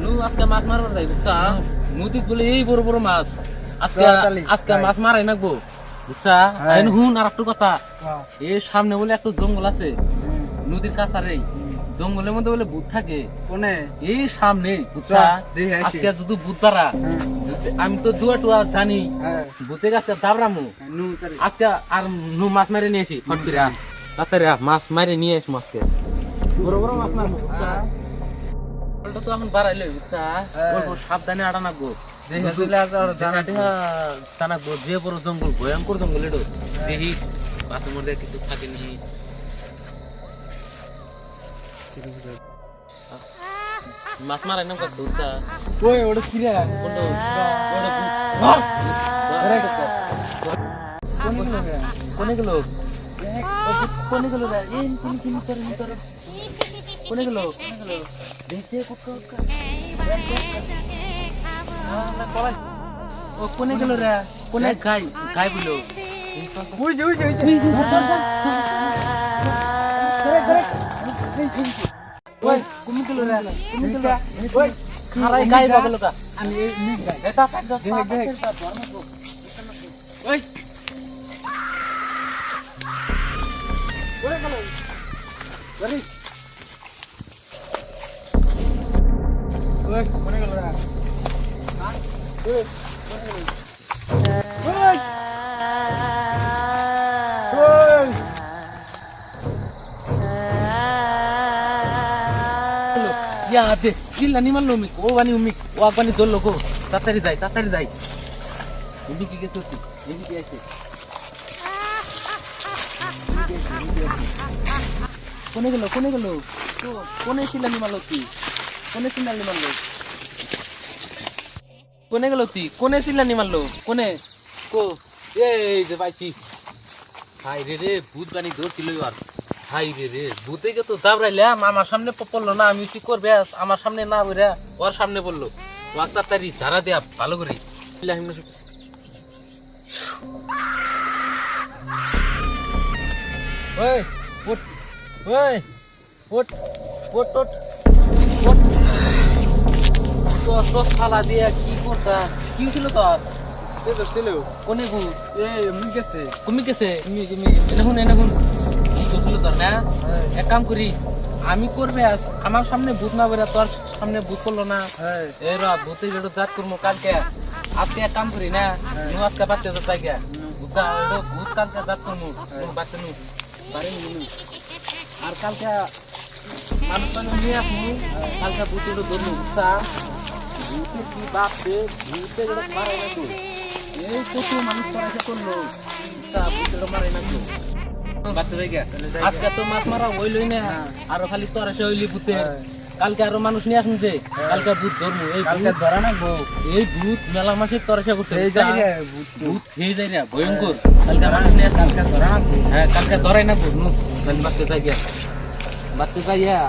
নু আজকে মাছ মারবার যাই বুঝছা নদীত বলে এই বড় বড় মাছ আজকে আজকে মাছ মারাই নাকবো বুঝছা হুন আর একটু কথা এই সামনে বলে একটু জঙ্গল আছে নদীর কাছারে জঙ্গলের মধ্যে বলে ভূত থাকে কোনে এই সামনে বুঝছা আজকে যদি ভূত পারা আমি তো দুয়া টুয়া জানি ভূতে গাছে দাবরামু আজকে আর নু মাছ মারে নিয়ে আসি ফটকিরা তাড়াতাড়ি মাছ মারে নিয়ে আসবো আজকে বড় বড় মাছ মারবো বুঝছা ওটা তো এখন বাড়াইলে বুঝছা অল্প সাবধানে আটা নাকবো জানাকবো যে বড় জঙ্গল ভয়ঙ্কর জঙ্গল এটো দেখিস মাছের মধ্যে কিছু থাকেনি মাছ মারাই নাম কত বুঝছা ওই ওটা কি রে কোনটা কোনে গেল কোনে গেল রে এই কিন করে কোনে গেল দেখতে কুটকা ও কোনে গেল রে কোনে গাই গাই বলো ওই যে ওই তুমি গেল রে তুমি গেল ওই খারাই গাই বাগলো কা আমি এই নিক গাই এটা দেখ ওই ওরে গেল গরিস ওই কোনে গেল রে হ্যাঁ ওই কোনে গেল ওই ইয়া দে চিল্লানি মারলো উমিক ও বানি ধরলো গো তাড়াতাড়ি যাই উমি কি গেছে তুই উমি কি আছে কোনে গেল তো কোনে চিল্লানি মারলো তুই কোনে চিল্লানি মারলো কোনে গেল তুই কোনে চিল্লানি মারলো কোনে কো এই যে পাইছি হাই রে ভূত বানি ধরছিল আর হাই রে ভূতে কে তো দাবরাইলাম আমার সামনে পড়লো না আমি কি করবে আমার সামনে না বইরা ওর সামনে পড়লো ওয়াক্তা তারি ধারা দেয়া ভালো করে ওই ওট ওই ওট ওট ওট ওট তো খালা দিয়া কি করতা কি ছিল তোর তে তো ছিল কোনে গু এই মুই গেছে তুমি গেছে তুমি এনে হুন কি করছিল তোর না এক কাম করি আমি করবে আজ আমার সামনে ভূত না বেরা তোর সামনে ভূত করলো না এই রা ভূতে যেটা জাত করবো কালকে আজকে এক কাম করি না নু আজকে বাচ্চা তো তাই গা বুঝা ভূত কালকে জাত করবো বাচ্চা নু বাড়ি নু আর কালকে মানুষ নিয়ে আসবো কালকে ভূত এটা ধরবো বুঝা ভূতে কি বাপ রে ভূতে যেটা মারাই না তো এই কত মানুষ পড়াশোনা করলো ভূতে মারাই না তো আজকে তো মাছ মারা হইলই না আরো খালি তরাসে হইলি ভূতে কালকে আরো মানুষ নিয়ে আসুন যে কালকে ভূত ধরবো এই কালকে ধরা নাকবো এই ভূত মেলা মাসের তরাসা করতে ভূত খেয়ে যায় না ভয়ঙ্কর কালকে মানুষ নিয়ে কালকে ধরা নাকবো হ্যাঁ কালকে ধরাই নাকবো খালি বাচ্চা যাই গিয়া